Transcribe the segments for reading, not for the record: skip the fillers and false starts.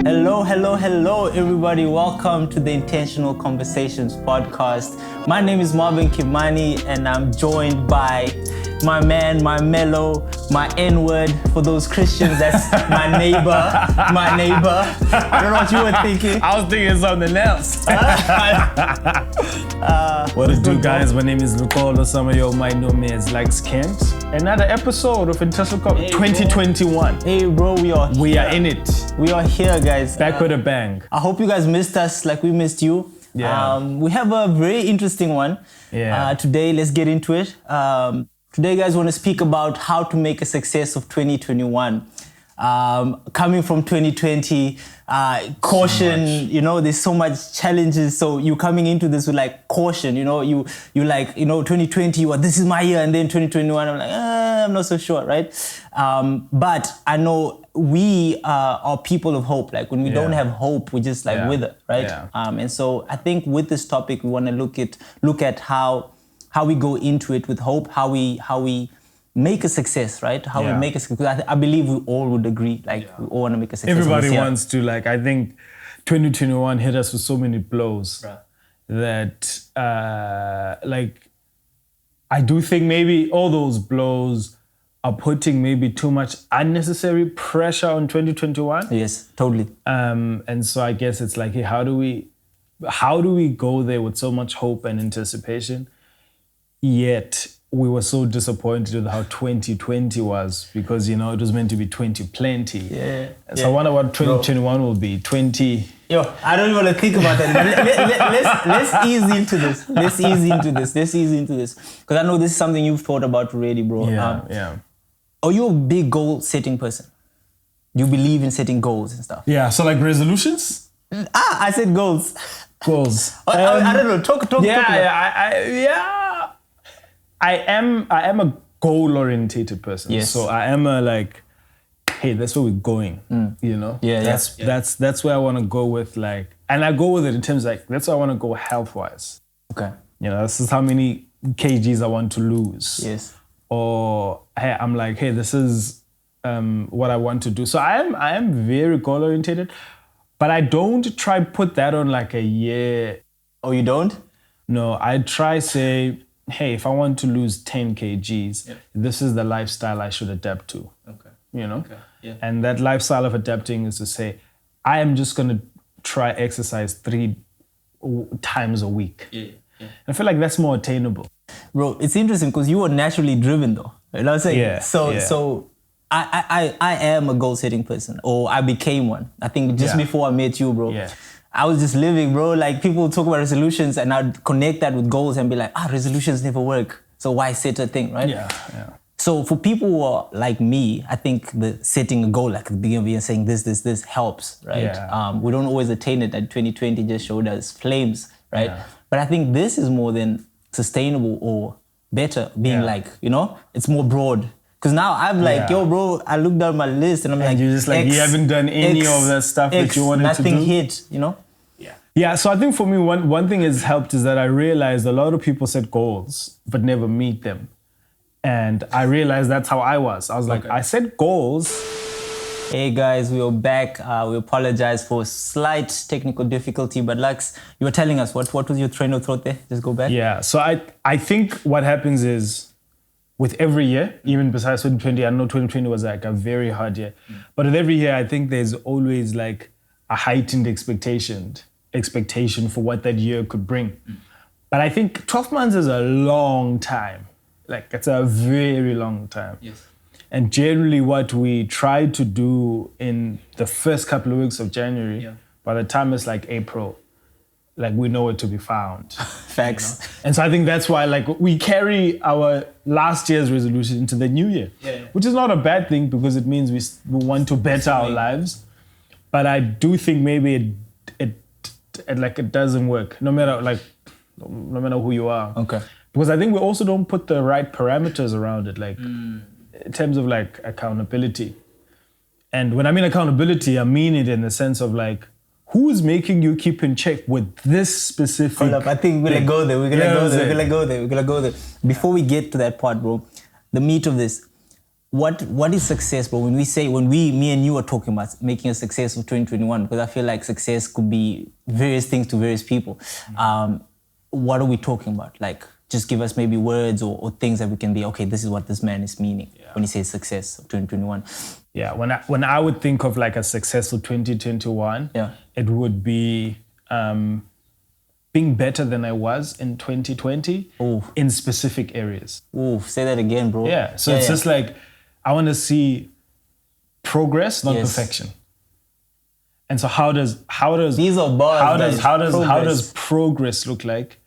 Hello, everybody. Welcome to the Intentional Conversations podcast. My name is Marvin Kimani, and I'm joined by my man, my mellow, my N-word. For those Christians, that's my neighbor. I don't know what you were thinking. I was thinking something else. What is good, guys? My name is Luxolo. Some of you might know me as Lux Kent. Another episode of Intentional Conversations 2021. Hey, bro, we are in it. We are here, guys. Back with a bang. I hope you guys missed us like we missed you. Yeah. We have a very interesting one. Yeah. Today, let's get into it. Today, guys, want to speak about how to make a success of 2021. Coming from 2020, caution, there's so much challenges. So you coming into this with like caution, you 2020, this is my year. And then 2021, I'm like, I'm not so sure, right? But I know we are people of hope. Like when we don't have hope, we just wither, right? Yeah. And so I think with this topic, we want to look at how we go into it with hope, how we make a success, right? How we make a success. Because I believe we all would agree, we all want to make a success. Everybody wants to, I think 2021 hit us with so many blows that, I do think maybe all those blows are putting maybe too much unnecessary pressure on 2021. Yes, totally. And so I guess it's like, hey, how do we go there with so much hope and anticipation, yet we were so disappointed with how 2020 was, because, it was meant to be 2020. Yeah. So I wonder what 2021 will be. 20... Yo, I don't even want to think about that. Let's ease into this. Because I know this is something you've thought about already, bro. Yeah. Are you a big goal-setting person? Do you believe in setting goals and stuff? Yeah, so resolutions? I said goals. Goals. I don't know. Talk. I am a goal-orientated person. Yes. So I am hey, that's where we're going. Yeah. That's where I want to go with and I go with it in terms that's where I want to go health-wise. Okay. This is how many kgs I want to lose. Yes. Or hey, I'm hey, this is what I want to do. So I am very goal-orientated, but I don't try put that on a year. Oh, you don't? No, I try say, hey, if I want to lose 10 kgs, this is the lifestyle I should adapt to. Okay. Okay. Yeah. And that lifestyle of adapting is to say, I am just going to try exercise 3 times a week. Yeah. And I feel like that's more attainable. Bro, it's interesting because you were naturally driven though. You know what I'm saying? Yeah. So I am a goal-setting person, or I became one. I think just before I met you, bro. Yeah. I was just living, bro. People talk about resolutions and I'd connect that with goals and be like, resolutions never work. So why set a thing, right? Yeah. So for people who are like me, I think the setting a goal, at the beginning of the year, saying this helps, right? Yeah. We don't always attain it. That 2020 just showed us flames, right? Yeah. But I think this is more than sustainable or better, being it's more broad. Because now I'm yo, bro, I looked down my list and I'm you're just you haven't done any of that stuff that you wanted to do. Nothing hit, Yeah. Yeah, so I think for me, one thing has helped is that I realized a lot of people set goals but never meet them. And I realized that's how I was. I was I set goals. Hey guys, we are back. We apologize for slight technical difficulty, but Lux, you were telling us, what was your train of thought there? Just go back. Yeah, so I think what happens is, with every year, even besides 2020, I know 2020 was a very hard year. But with every year, I think there's always a heightened expectation for what that year could bring. But I think 12 months is a long time. It's a very long time. Yes. And generally what we try to do in the first couple of weeks of January, by the time it's April, we know it to be found. Facts. And so I think that's why we carry our last year's resolution into the new year, which is not a bad thing because it means we want to better our lives. But I do think maybe it doesn't work, no matter who you are. Okay. Because I think we also don't put the right parameters around it, in terms of accountability. And when I mean accountability, I mean it in the sense of who's making you keep in check with this specific... Hold up, I think we're gonna go there. We're gonna go there. Before we get to that part, bro, the meat of this, what is success, bro? When me and you are talking about making a success of 2021, because I feel like success could be various things to various people. What are we talking about? Like, just give us maybe words or things that we can be, okay, this is what this man is meaning when he says success of 2021. Yeah, when I would think of like a successful 2021, it would be being better than I was in 2020 in specific areas. Ooh, say that again, bro. Yeah, so it's just like, I want to see progress, not perfection. And so how does these are bars, how does progress look like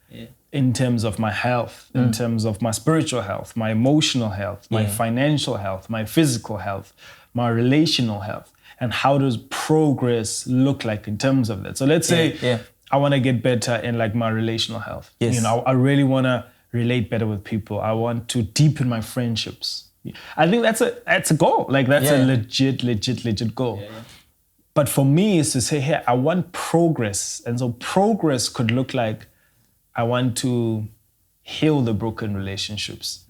in terms of my health, in terms of my spiritual health, my emotional health, my financial health, my physical health, my relational health, and how does progress look like in terms of that? So let's say I want to get better in like my relational health. Yes. You know, I really want to relate better with people. I want to deepen my friendships. I think that's a goal. Like that's a legit goal. But for me, is to say, hey, I want progress. And so progress could look like I want to heal the broken relationships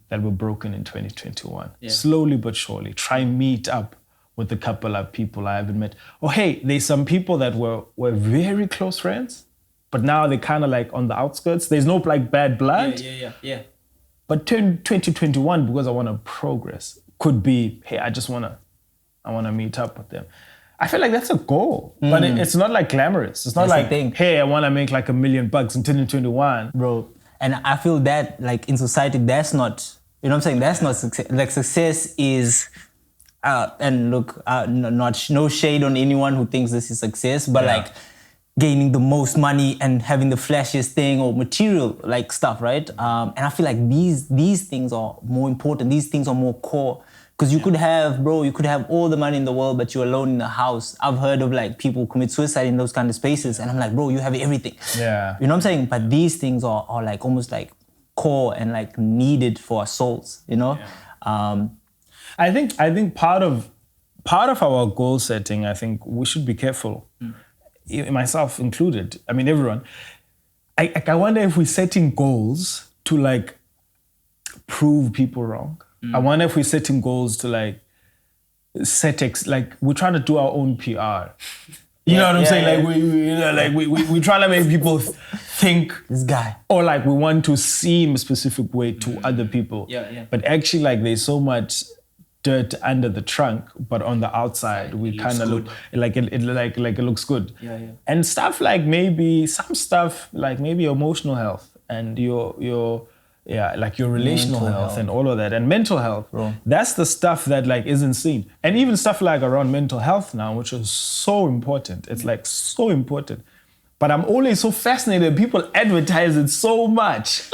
that were broken in 2021. Slowly but surely, try and meet up with a couple of people I haven't met. Oh, hey, there's some people that were very close friends, but now they're kind of like on the outskirts. There's no like bad blood. But 2021, because I want to progress, could be, hey, I want to meet up with them. I feel like that's a goal, but it's not like glamorous. It's not That's like, hey, I want to make like $1 million in 2021. Bro, and I feel that like in society, that's not, you know what I'm saying? That's not success. Like success is, and look, no shade on anyone who thinks this is success, but like gaining the most money and having the flashiest thing or material like stuff, right? And I feel like these things are more important. These things are more core. Because you could have all the money in the world, but you're alone in the house. I've heard of like people commit suicide in those kind of spaces. And I'm like, bro, you have everything. Yeah. You know what I'm saying? But these things are like almost like core and like needed for our souls, you know? Yeah. I think part of our goal setting, I think we should be careful, myself included. I mean, everyone. I wonder if we're setting goals to like prove people wrong. I wonder if we're setting goals to like like we're trying to do our own PR. You know what I'm saying? Like we trying to make people think this guy, or like we want to seem a specific way to other people. But actually, like there's so much dirt under the trunk, but on the outside we kind of look like it looks good. And stuff like some stuff like maybe emotional health and your like your relational health and all of that, and mental health. Bro. That's the stuff that like isn't seen. And even stuff like around mental health now, which is so important. It's like so important. But I'm always so fascinated. People advertise it so much.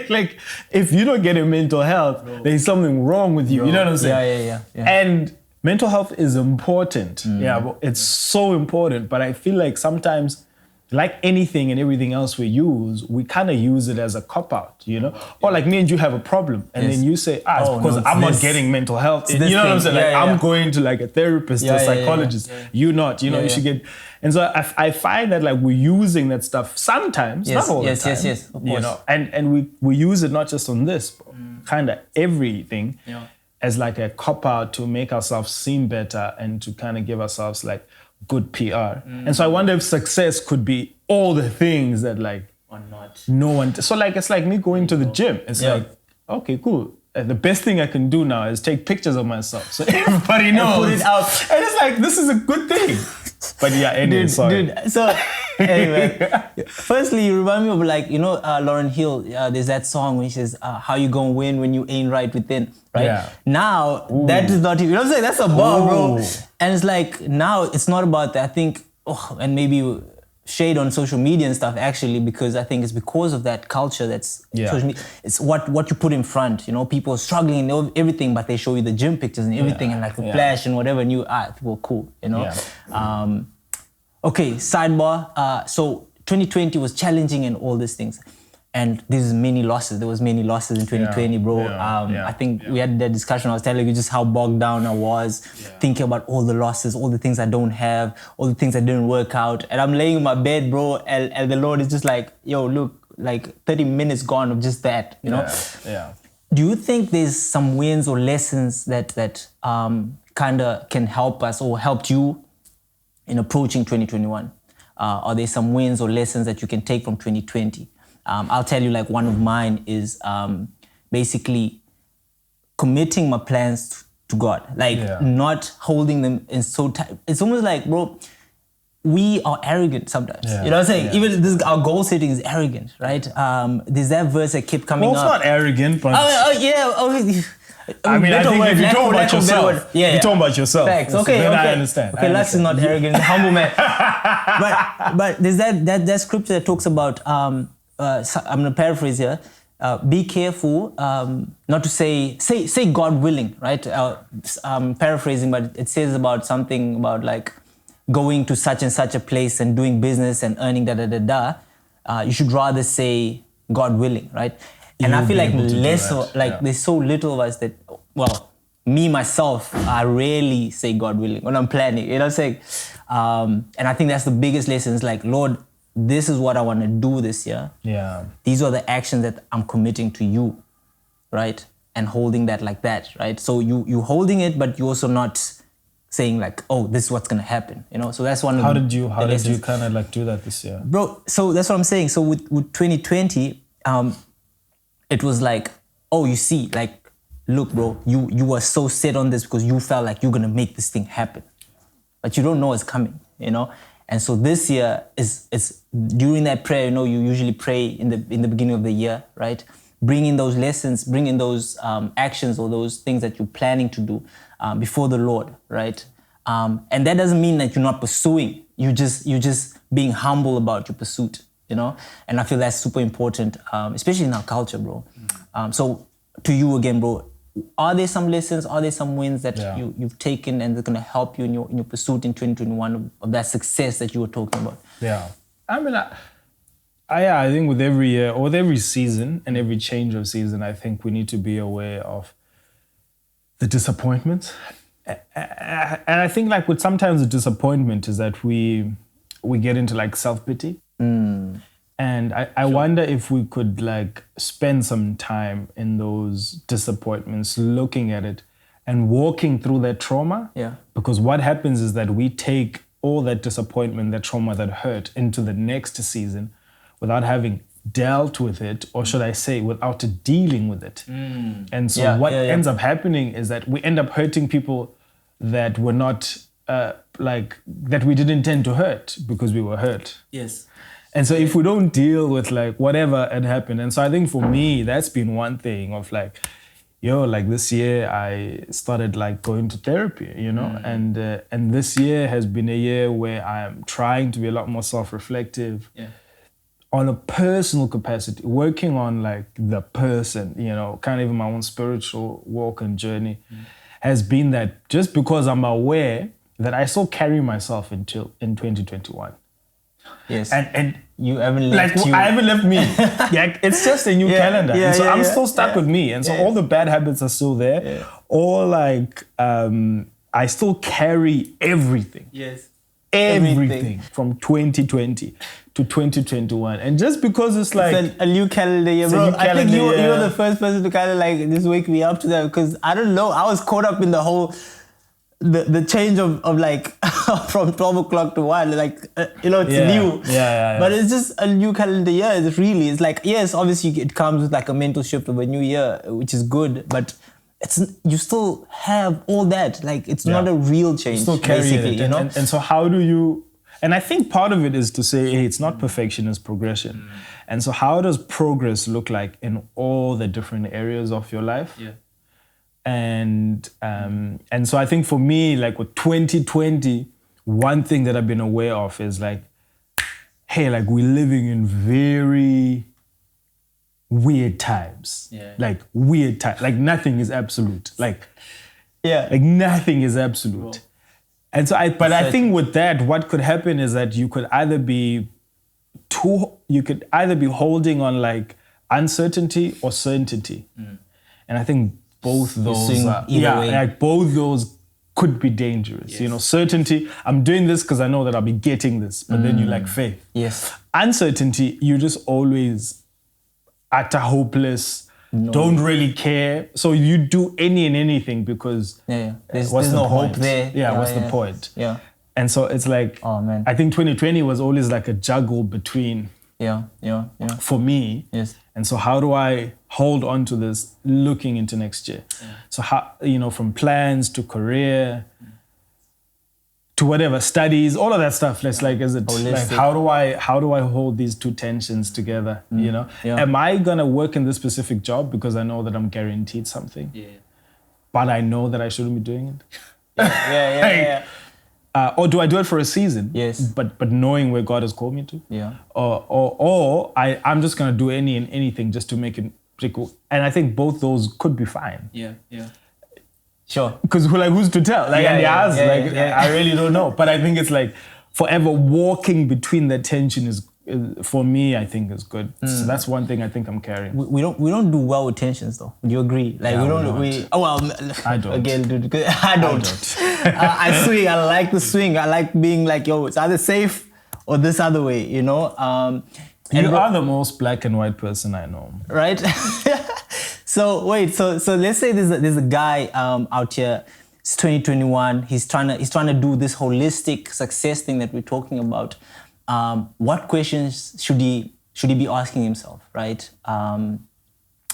Like if you don't get a mental health, there's something wrong with you. You know what I'm saying? Yeah. And mental health is important. But it's so important. But I feel like sometimes, like anything and everything else we use, we kind of use it as a cop-out, you know? Or like me and you have a problem, and then you say, it's because I'm not getting mental health. You know what I'm saying? Like I'm going to like a therapist or psychologist. You not, you know, you should get... And so I find that like we're using that stuff sometimes, not all the time. Yes, of course. You know, and we use it not just on this, but kind of everything as like a cop-out to make ourselves seem better and to kind of give ourselves like good PR. And so I wonder if success could be all the things that like or not. No one. So like it's like me going to the gym. It's like, okay, cool. The best thing I can do now is take pictures of myself so everybody knows. And put it out. And it's like, this is a good thing. But yeah, anyway, sorry. Dude, so anyway, firstly, you remind me of like, you know, Lauryn Hill, there's that song which says, how you gonna win when you ain't right within, right? Yeah. Now, that is not, you know what I'm saying? That's a bar, bro. And it's like, now it's not about that. I think, and maybe shade on social media and stuff actually, because I think it's because of that culture that's social media. It's what you put in front, you know, people are struggling and everything, but they show you the gym pictures and everything and like the flash and whatever, and you, well, cool, you know? Okay, sidebar. So 2020 was challenging and all these things. And there's many losses. There was many losses in 2020, bro. I think we had that discussion. I was telling you just how bogged down I was, thinking about all the losses, all the things I don't have, all the things that didn't work out. And I'm laying in my bed, bro, and the Lord is just like, yo, look, like 30 minutes gone of just that, you know? Do you think there's some wins or lessons that kind of can help us or helped you in approaching 2021? Are there some wins or lessons that you can take from 2020? I'll tell you, like, one of mine is basically committing my plans to God, like not holding them in so tight. It's almost like, bro, we are arrogant sometimes. You know what I'm saying? Yeah. Even this, our goal setting is arrogant, right? There's that verse that kept coming up. Well, it's not arrogant, but... I mean, I think if you're talking about yourself, you're talking about yourself. Facts. Okay, then okay. I understand. Okay, Lux is not arrogant, he's a humble man. but there's that scripture that talks about, I'm going to paraphrase here, be careful not to say God willing, right? I'm paraphrasing, but it says about something about like going to such and such a place and doing business and earning you should rather say God willing, right? And I feel like there's so little of us that, well, me, myself, I rarely say God willing when I'm planning, you know what I'm saying? And I think that's the biggest lesson is like, Lord, this is what I want to do this year. Yeah. These are the actions that I'm committing to you, right? And holding that like that, right? So you holding it, but you also not saying like, oh, this is what's going to happen, you know? So that's one of How did you kind of like do that this year? Bro, so that's what I'm saying. So with 2020, it was like, oh, you see, like, look, bro, you were so set on this because you felt like you're going to make this thing happen. But you don't know it's coming, you know? And so this year is during that prayer, you know, you usually pray in the beginning of the year, right? Bring in those lessons, bring in those actions or those things that you're planning to do before the Lord, right? And that doesn't mean that you're not pursuing. You're just being humble about your pursuit, you know? And I feel that's super important, especially in our culture, bro. So to you again, bro, are there some lessons, are there some wins that you've taken and they're going to help you in your pursuit in 2021 of that success that you were talking about? Yeah. I mean, I think with every year or with every season and every change of season, I think we need to be aware of the disappointments. And I think like with sometimes the disappointment is that we get into like self-pity. And I wonder if we could like spend some time in those disappointments, looking at it and walking through that trauma. Yeah. Because what happens is that we take all that disappointment, that trauma, that hurt into the next season without having dealt with it, or should I say, without dealing with it. And so what ends up happening is that we end up hurting people that were not that we didn't intend to hurt because we were hurt. Yes. And so if we don't deal with like whatever had happened, and so I think for me, that's been one thing of like, like this year I started like going to therapy, you know, and this year has been a year where I'm trying to be a lot more self-reflective on a personal capacity, working on like the person, you know, kind of even my own spiritual walk and journey has been that just because I'm aware that I still carry myself in 2021. Yes. And you haven't left like, I haven't left me. It's just a new calendar. And so I'm still stuck with me. And so all the bad habits are still there. Yeah. Or like, I still carry everything. Yes. Everything from 2020 to 2021. And just because it's like... It's a new calendar year, bro. I think you're the first person to kind of like just wake me up to that because I don't know. I was caught up in the whole... The change of like from 12 o'clock to 1, like, it's new. But it's just a new calendar year. It's like, yes, obviously it comes with like a mental shift of a new year, which is good, but you still have all that. Like, it's not a real change, still basically, you know? And so how do you... And I think part of it is to say, hey, it's not perfection, it's progression. And so how does progress look like in all the different areas of your life? Yeah. And so I think for me, like with 2020, one thing that I've been aware of is like, hey, like we're living in very weird times. Yeah. Like weird times. Like nothing is absolute. Like nothing is absolute. Cool. And so I think with that, what could happen is that you could either be holding on like uncertainty or certainty. And I think both those both those could be dangerous. Yes. You know, certainty, I'm doing this because I know that I'll be getting this, but then you lack faith. Yes. Uncertainty, you just always utter hopeless, don't really care. So you do any and anything because There's what's the no point? hope there. Yeah, what's the point? Yeah. And so it's like, Oh man. I think 2020 was always like a juggle between Yeah. for me. Yes. And so how do I hold on to this looking into next year? So how, from plans to career to whatever, studies, all of that stuff. Let's like, is it Holistic. like, how do I hold these two tensions together? Yeah. Am I gonna work in this specific job because I know that I'm guaranteed something? Yeah. But I know that I shouldn't be doing it? Yeah. Or do I do it for a season? Yes. But knowing where God has called me to? Yeah. Or I'm just gonna do anything just to make it pretty cool. And I think both those could be fine. Yeah. Sure. Because who's to tell? Like, I really don't know. But I think it's like forever walking between that tension is for me, I think is good. So that's one thing I think I'm carrying. We don't do well with tensions though. Would you agree? Like Yeah, we don't. I don't. Again, dude, I don't. I swing. I like the swing. I like being like, yo, it's either safe or this other way. You are the most black and white person I know. Right? So wait. So let's say there's a guy out here. It's 2021. He's trying to do this holistic success thing that we're talking about. What questions should he be asking himself, right?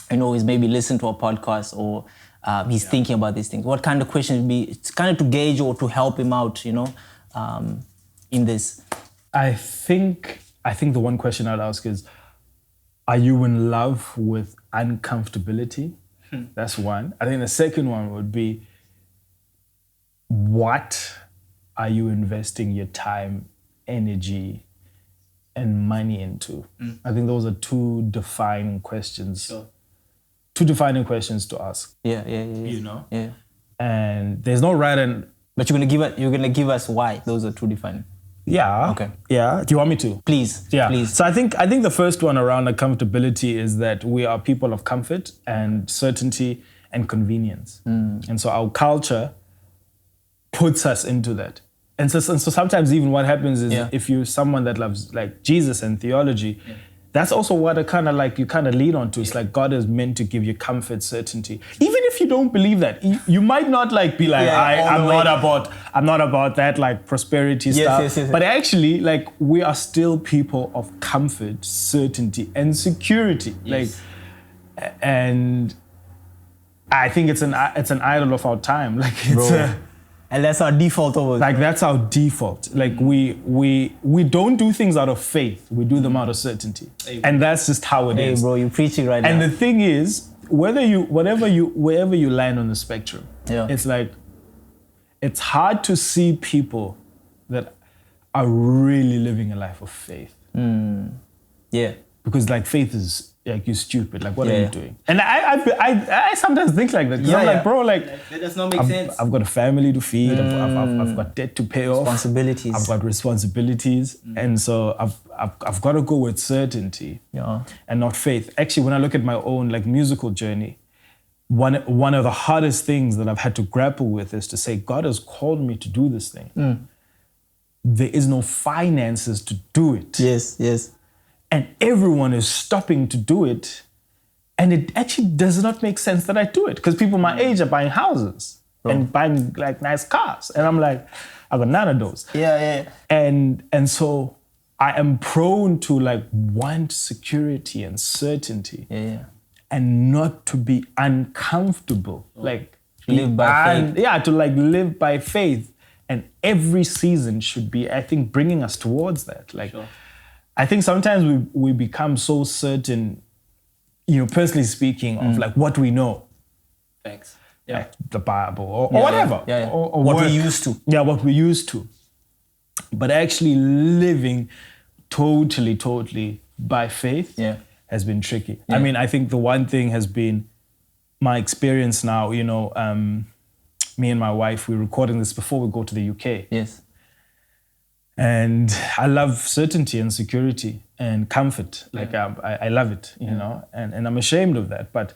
He's maybe listened to a podcast or he's thinking about these things. What kind of questions would be? It's kind of to gauge or to help him out, in this. I think the one question I'd ask is, are you in love with uncomfortability? That's one. I think the second one would be, what are you investing your time, energy, and money into? I think those are two defining questions. Sure. Two defining questions to ask. Yeah. Yeah. And there's no right and. But you're gonna give us why those are two defining. Yeah. Okay. Yeah. Do you want me to? Please. Yeah. Please. So I think the first one around accountability is that we are people of comfort and certainty and convenience. And so our culture puts us into that. And so sometimes even what happens is if you're someone that loves like Jesus and theology, that's also what you kind of lead on to. It's like God is meant to give you comfort, certainty. Even if you don't believe that, you might not like be like, I'm not about that like prosperity stuff. Yes. But actually, like, we are still people of comfort, certainty, and security. Yes. Like, and I think it's an idol of our time. Like, it's and that's our default always. Like, that's our default. Like, we don't do things out of faith. We do them out of certainty. Hey, and that's just how it is. Hey, bro, you're preaching right now. And the thing is, wherever you land on the spectrum, it's like, it's hard to see people that are really living a life of faith. Yeah. Because like faith is like, you're stupid. Like, what are you doing? And I sometimes think like that. I'm like, bro, like that does not make sense. I've got a family to feed. I've got debt to pay off. Responsibilities. I've got responsibilities, and so I've got to go with certainty, and not faith. Actually, when I look at my own like musical journey, one of the hardest things that I've had to grapple with is to say, God has called me to do this thing. There is no finances to do it. Yes. And everyone is stopping to do it. And it actually does not make sense that I do it. Because people my age are buying houses and buying like nice cars. And I'm like, I got none of those. Yeah. And so I am prone to like want security and certainty. Yeah. And not to be uncomfortable. Like live by faith. Yeah, to like live by faith. And every season should be, I think, bringing us towards that. Like, I think sometimes we become so certain, personally speaking, of like what we know. Thanks. Like the Bible or whatever. Yeah. Or what we used to. Yeah, what we used to. But actually living totally by faith has been tricky. I mean, I think the one thing has been my experience now, me and my wife, we're recording this before we go to the UK. Yes. And I love certainty and security and comfort. Like, I love it, and I'm ashamed of that. But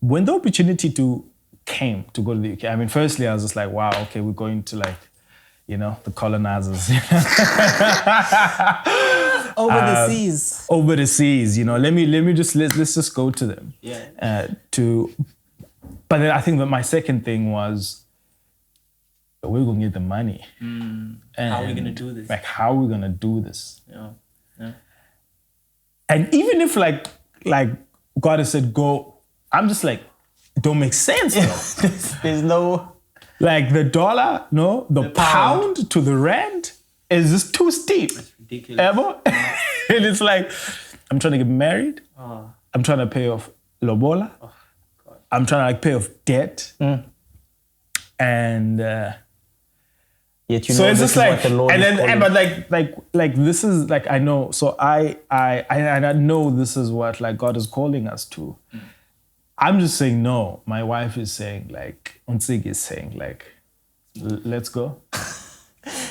when the opportunity came to go to the UK, I mean, firstly, I was just like, wow, okay, we're going to like, the colonizers. Over the seas. Over the seas, let's just go to them. Yeah. But then I think that my second thing was, we're gonna get the money. How are we gonna do this? Like, how are we gonna do this? Yeah. Yeah. And even if like God has said go, I'm just like, it don't make sense. Though. There's no. Like the dollar, no, the pound to the rand is just too steep. It's ridiculous. Ever? And it's like, I'm trying to get married. Oh. I'm trying to pay off lobola. Oh, God. I'm trying to like pay off debt. And Yet you so know it's this just is like, what the Lord and is then, calling. but like this is like, I know. So I know this is what like God is calling us to. I'm just saying no. My wife is saying like, Unsig is saying like, let's go.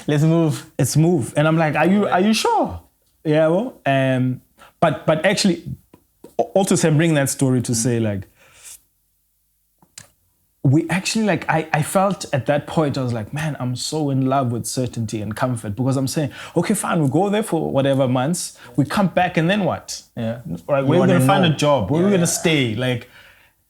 Let's move. Let's move. And I'm like, are you sure? Yeah, well, but actually, also I'm bringing that story to say like, we actually like, I felt at that point, I was like, man, I'm so in love with certainty and comfort because I'm saying, okay, fine, we'll go there for whatever months, we come back and then what? Yeah. Like, we're wanna going to find know. a job, where are we going to stay? Like,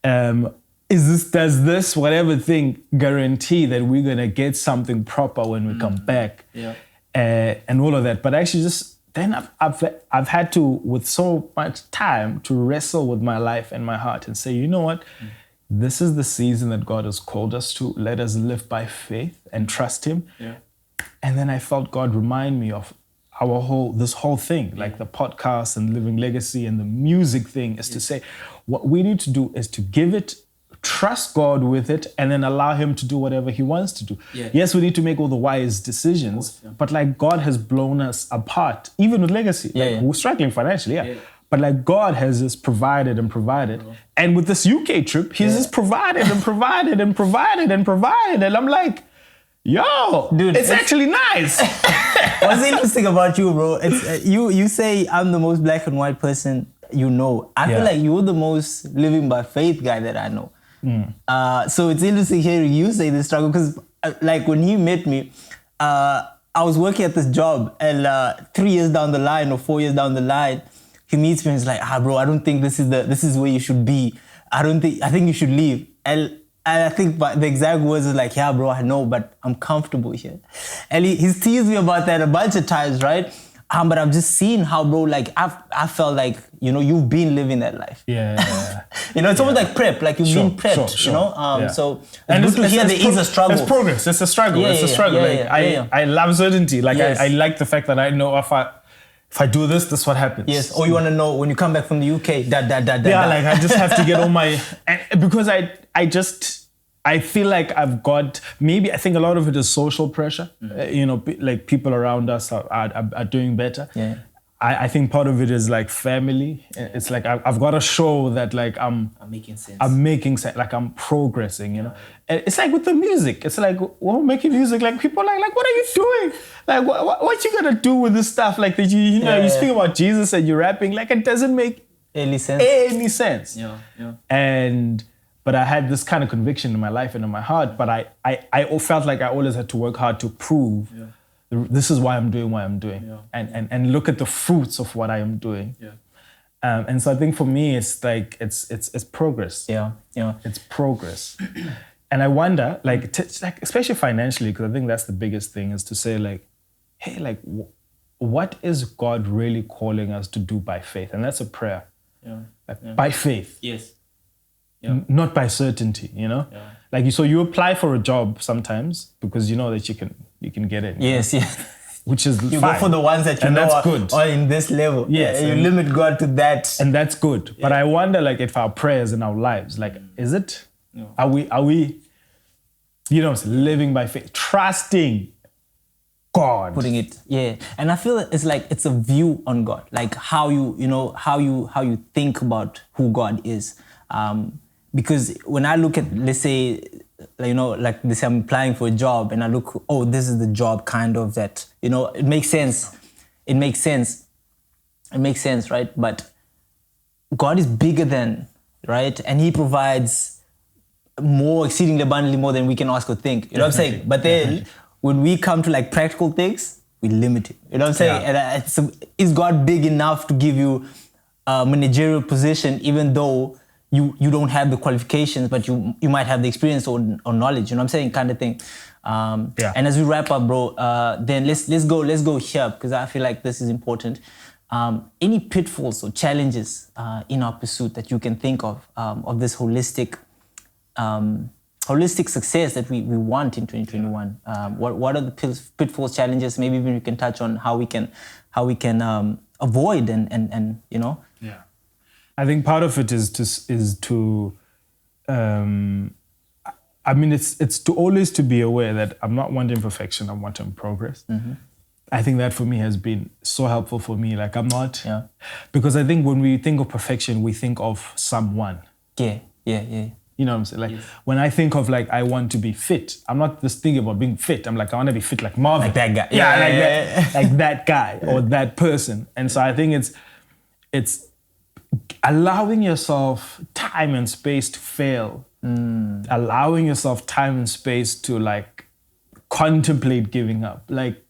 does this whatever thing guarantee that we're going to get something proper when we come back? Yeah. And all of that. But actually just, then I've had to, with so much time, to wrestle with my life and my heart and say, you know what? This is the season that God has called us to. Let us live by faith and trust Him. Yeah. And then I felt God remind me of this whole thing, like the podcast and Living Legacy and the music thing, is to say, what we need to do is to give it, trust God with it, and then allow Him to do whatever He wants to do. Yeah. Yes, we need to make all the wise decisions, but like God has blown us apart, even with Legacy. Yeah, Like, yeah. we're struggling financially, Yeah. But like God has just provided and provided. And with this UK trip, He's just provided and provided and provided and provided. And I'm like, yo, Dude, it's actually nice. What's interesting about you, bro? It's you say I'm the most black and white person you know. I feel Yeah. like you're the most living by faith guy that I know. So it's interesting hearing you say this struggle because, like, when he met me, I was working at this job, and 3 years down the line or 4 years down the line, he meets me and he's like, bro, I don't think this is where you should be. I think you should leave. And I think the exact words is like, yeah, bro, I know, but I'm comfortable here. And he's teased me about that a bunch of times, right? But I've just seen how, bro, like, I felt like, you've been living that life. Yeah. It's almost like prep, like you've been prepped, Sure. So it's good to hear there is a struggle. It's progress. It's a struggle. Yeah, it's a yeah, struggle. yeah, Like, yeah. I love certainty. Like, Yes. I like the fact that I know if I do this is what happens. Yes, or you want to know when you come back from the UK, Yeah, like I just have to get all my, because I feel like I've got, maybe I think a lot of it is social pressure. Like people around us are doing better. Yeah. I think part of it is like family. It's like I've got to show that like I'm making sense. I'm making sense, like I'm progressing, And it's like with the music. It's like, we're making music, like people are like, what are you doing? Like, what you gonna do with this stuff? Like, that you speak about Jesus and you're rapping, like it doesn't make any sense. any sense. Yeah. But I had this kind of conviction in my life and in my heart, but I felt like I always had to work hard to prove this is why I'm doing what I'm doing, and look at the fruits of what I am doing. Yeah. And so I think for me, it's like it's progress. Yeah. It's progress. And I wonder, like especially financially, because I think that's the biggest thing, is to say like, hey, like what is God really calling us to do by faith? And that's a prayer. Yeah. By faith. Yes. Yeah. Not by certainty, Yeah. Like so you apply for a job sometimes because you know that you can get it. Yes, yeah. Which is You fine. go for the ones that you And know that's good. are in this level. Yes, You and- limit God to that. And that's good. But I wonder, like, if our prayers in our lives, like, is it? No. Are we, living by faith, trusting God? Putting it, yeah. And I feel it's like it's a view on God, like how you think about who God is. Because when I look at, let's say, like this, I'm applying for a job and I look, oh, this is the job kind of that, it makes sense. It makes sense, right? But God is bigger than, right? And He provides more, exceedingly abundantly more than we can ask or think. You know what I'm saying? But then when we come to like practical things, we limit it. You know what I'm saying? Yeah. And is God big enough to give you a managerial position, even though you don't have the qualifications, but you might have the experience or knowledge? You know what I'm saying? Kind of thing. And as we wrap up, bro, then let's go here, because I feel like this is important. Any pitfalls or challenges in our pursuit that you can think of this holistic success that we want in 2021? What are the pitfalls, challenges? Maybe even we can touch on how we can avoid and you know. Yeah, I think part of it is to I mean, it's to always to be aware that I'm not wanting perfection, I'm wanting progress. Mm-hmm. I think that for me has been so helpful for me. Like I'm not, Yeah. because I think when we think of perfection, we think of someone. Yeah. You know what I'm saying? Like when I think of like I want to be fit, I'm not just thinking about being fit. I'm like I want to be fit like Marvin, Like that guy. Yeah, like that guy or that person. And so I think it's allowing yourself time and space to fail, allowing yourself time and space to like contemplate giving up, like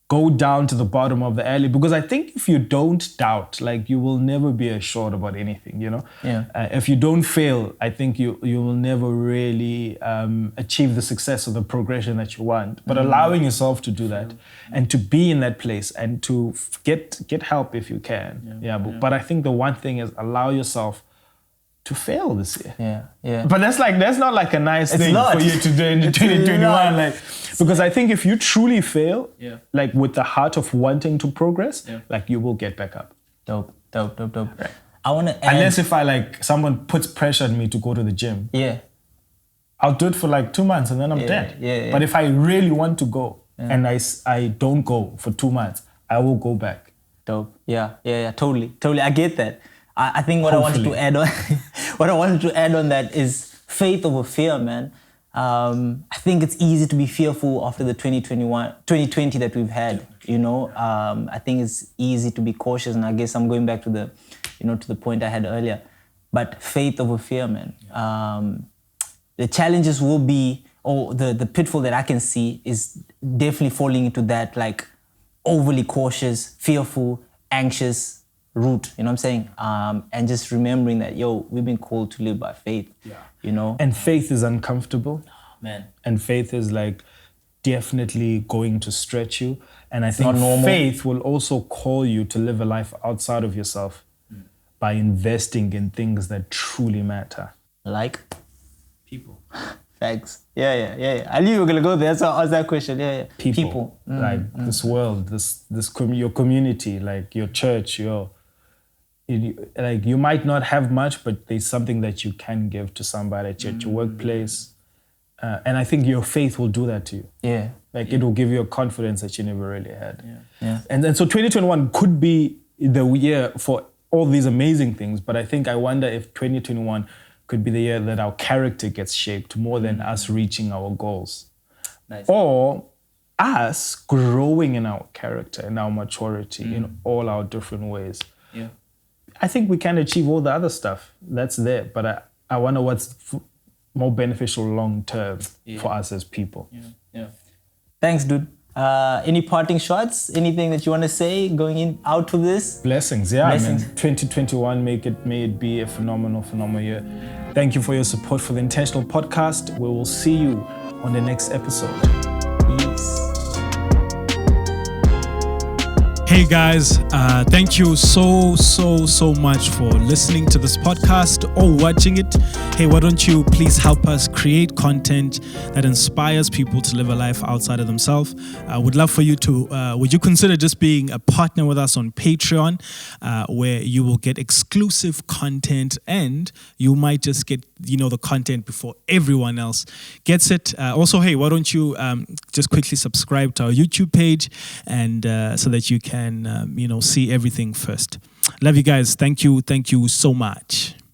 go down to the bottom of the alley. Because I think if you don't doubt, like you will never be assured about anything, you know? Yeah. If you don't fail, I think you will never really achieve the success or the progression that you want. But allowing yourself to do that and to be in that place and to get help if you can. But I think the one thing is allow yourself to fail this year. Yeah. But that's not like a nice It's thing not. for you to do in It's 2021. not. Like, because I think if you truly fail, Yeah. like with the heart of wanting to progress, Yeah. like you will get back up. Dope. Right. I want to add. Unless if I like someone puts pressure on me to go to the gym, Yeah. I'll do it for like 2 months and then I'm dead. Yeah. But if I really want to go and I don't go for 2 months, I will go back. Dope. Yeah. Totally. I get that. I think what I wanted to add on that is faith over fear, man. I think it's easy to be fearful after the 2020 that we've had. You know, I think it's easy to be cautious, and I guess I'm going back to the point I had earlier. But faith over fear, man. The challenges will be, or the pitfall that I can see is definitely falling into that like overly cautious, fearful, anxious route, you know what I'm saying? And just remembering that, we've been called to live by faith, you know? And faith is uncomfortable. Man. And faith is like definitely going to stretch you. And I think not normal. faith will also call you to live a life outside of yourself by investing in things that truly matter. Like? People. Facts. Yeah. I knew you were going to go there. That's why I asked that question. Yeah. People. Like this world, your community, like your church, like you might not have much, but there's something that you can give to somebody at your workplace. And I think your faith will do that to you. Yeah. Like it will give you a confidence that you never really had. Yeah. And then so 2021 could be the year for all these amazing things, but I wonder if 2021 could be the year that our character gets shaped more than us reaching our goals. Nice. Or us growing in our character and our maturity in all our different ways. Yeah. I think we can achieve all the other stuff that's there, but I wonder what's more beneficial long term for us as people. Yeah. Thanks, dude. Any parting shots? Anything that you want to say going out to this? Blessings. 2021, may it be a phenomenal year. Thank you for your support for the Intentional Podcast. We will see you on the next episode. Peace. Hey guys, thank you so much for listening to this podcast or watching it. Hey, why don't you please help us create content that inspires people to live a life outside of themselves? I would love for you to, would you consider just being a partner with us on Patreon, where you will get exclusive content and you might just get, the content before everyone else gets it. Also, hey, why don't you just quickly subscribe to our YouTube page and so that you can, see everything first. Love you guys. Thank you so much.